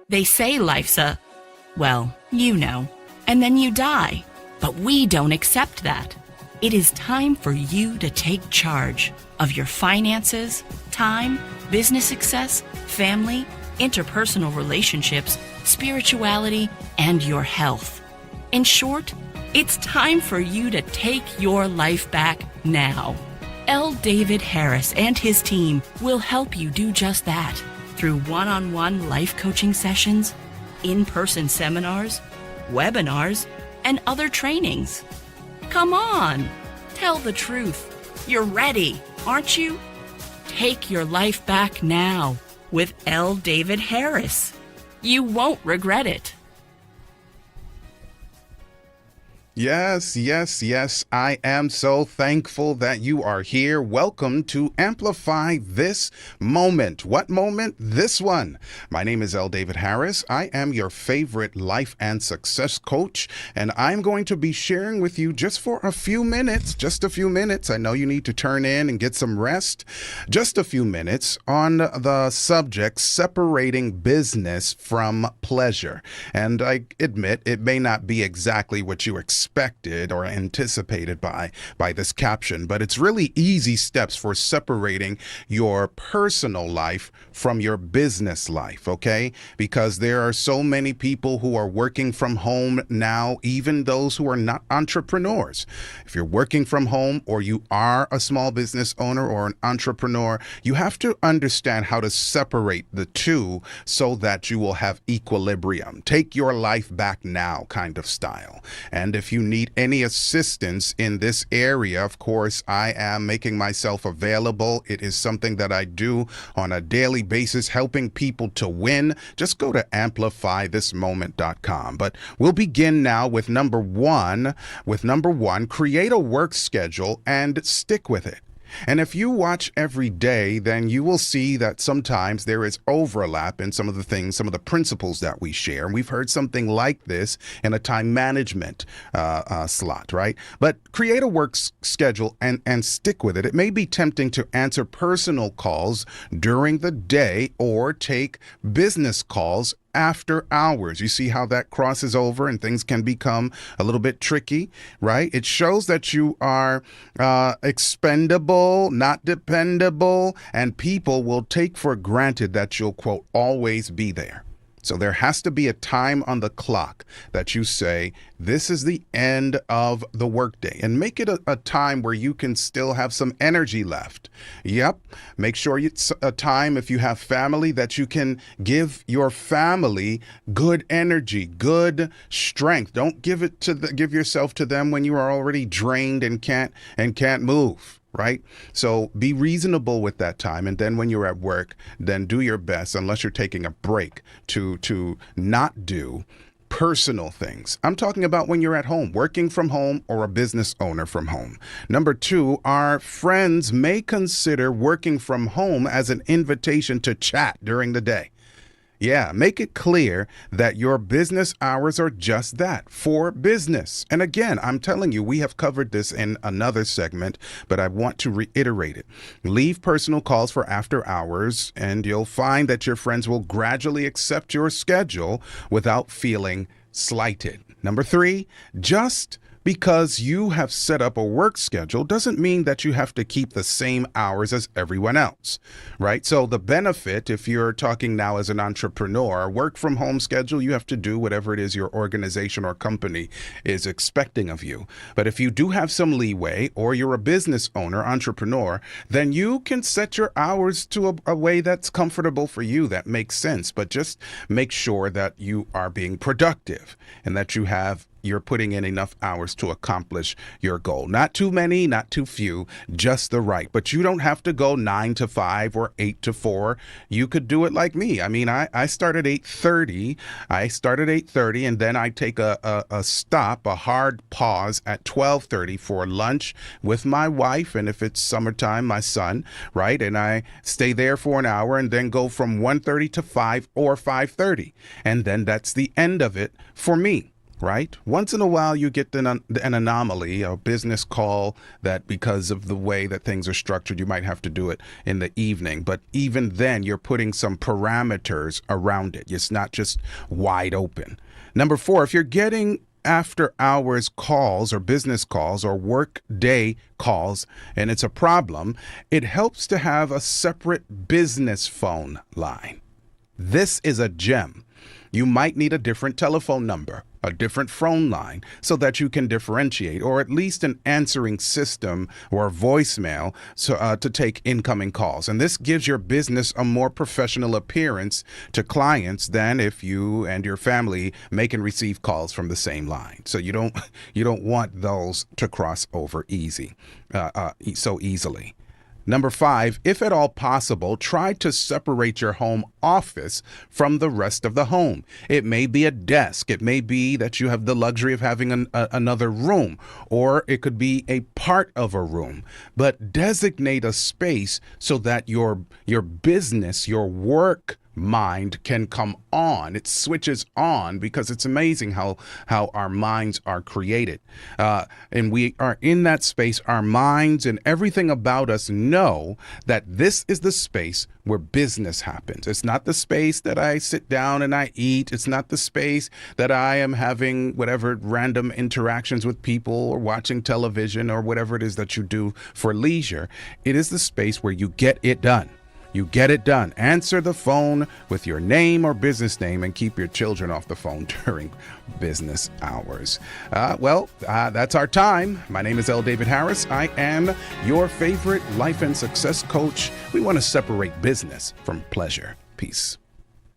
They say life's well, you know, and then you die. But we don't accept that. It is time for you to take charge of your finances, time, business success, family, interpersonal relationships, spirituality, and your health. In short, it's time for you to take your life back now. L. David Harris and his team will help you do just that through one-on-one life coaching sessions, in-person seminars, webinars, and other trainings. Come on, tell the truth. You're ready, aren't you? Take your life back now with L. David Harris. You won't regret it. Yes, yes, yes. I am so thankful that you are here. Welcome to Amplify This Moment. What moment? This one. My name is L. David Harris. I am your favorite life and success coach, and I'm going to be sharing with you just for a few minutes, I know you need to turn in and get some rest. Just a few minutes on the subject, separating business from pleasure. And I admit it may not be exactly what you expected or anticipated by this caption, but it's really easy steps for separating your personal life from your business life, okay? Because there are so many people who are working from home now, even those who are not entrepreneurs. If you're working from home or you are a small business owner or an entrepreneur, you have to understand how to separate the two so that you will have equilibrium. Take your life back now kind of style. And if you need any assistance in this area, of course, I am making myself available. It is something that I do on a daily basis, helping people to win. Just go to amplifythismoment.com. But we'll begin now with number one. Create a work schedule and stick with it. And if you watch every day, then you will see that sometimes there is overlap in some of the principles that we share. And we've heard something like this in a time management slot, right? But create a work schedule and stick with it. It may be tempting to answer personal calls during the day or take business calls after hours. You see how that crosses over and things can become a little bit tricky, right? It shows that you are expendable, not dependable, and people will take for granted that you'll, quote, always be there. So there has to be a time on the clock that you say, this is the end of the workday, and make it a time where you can still have some energy left. Yep. Make sure it's a time, if you have family, that you can give your family good energy, good strength. Don't give yourself to them when you are already drained and can't move. Right? So be reasonable with that time. And then when you're at work, then do your best, unless you're taking a break, to not do personal things. I'm talking about when you're at home, working from home, or a business owner from home. Number two, our friends may consider working from home as an invitation to chat during the day. Yeah, make it clear that your business hours are just that, for business. And again, I'm telling you, we have covered this in another segment, but I want to reiterate it. Leave personal calls for after hours, and you'll find that your friends will gradually accept your schedule without feeling slighted. Number three, just because you have set up a work schedule doesn't mean that you have to keep the same hours as everyone else, right? So the benefit, if you're talking now as an entrepreneur, work from home schedule, you have to do whatever it is your organization or company is expecting of you. But if you do have some leeway, or you're a business owner, entrepreneur, then you can set your hours to a way that's comfortable for you, that makes sense. But just make sure that you are being productive and that you're putting in enough hours to accomplish your goal. Not too many, not too few, just the right. But you don't have to go 9 to 5 or 8 to 4. You could do it like me. I mean, I start at 8:30. And then I take a stop, a hard pause at 12:30 for lunch with my wife. And if it's summertime, my son, right? And I stay there for an hour and then go from 1:30 to 5 or 5:30. And then that's the end of it for me. right? Once in a while, you get an anomaly, a business call that because of the way that things are structured, you might have to do it in the evening. But even then, you're putting some parameters around it. It's not just wide open. Number 4, if you're getting after hours calls or business calls or work day calls and it's a problem, it helps to have a separate business phone line. This is a gem. You might need a different telephone number, a different phone line, so that you can differentiate, or at least an answering system or voicemail to take incoming calls. And this gives your business a more professional appearance to clients than if you and your family make and receive calls from the same line. So you don't want those to cross over so easily. Number 5, if at all possible, try to separate your home office from the rest of the home. It may be a desk. It may be that you have the luxury of having another room, or it could be a part of a room. But designate a space so that your business, your work mind can come on. It switches on because it's amazing how our minds are created. And we are in that space. Our minds and everything about us know that this is the space where business happens. It's not the space that I sit down and I eat. It's not the space that I am having whatever random interactions with people or watching television or whatever it is that you do for leisure. It is the space where you get it done. You get it done. Answer the phone with your name or business name and keep your children off the phone during business hours. That's our time. My name is L. David Harris. I am your favorite life and success coach. We want to separate business from pleasure. Peace.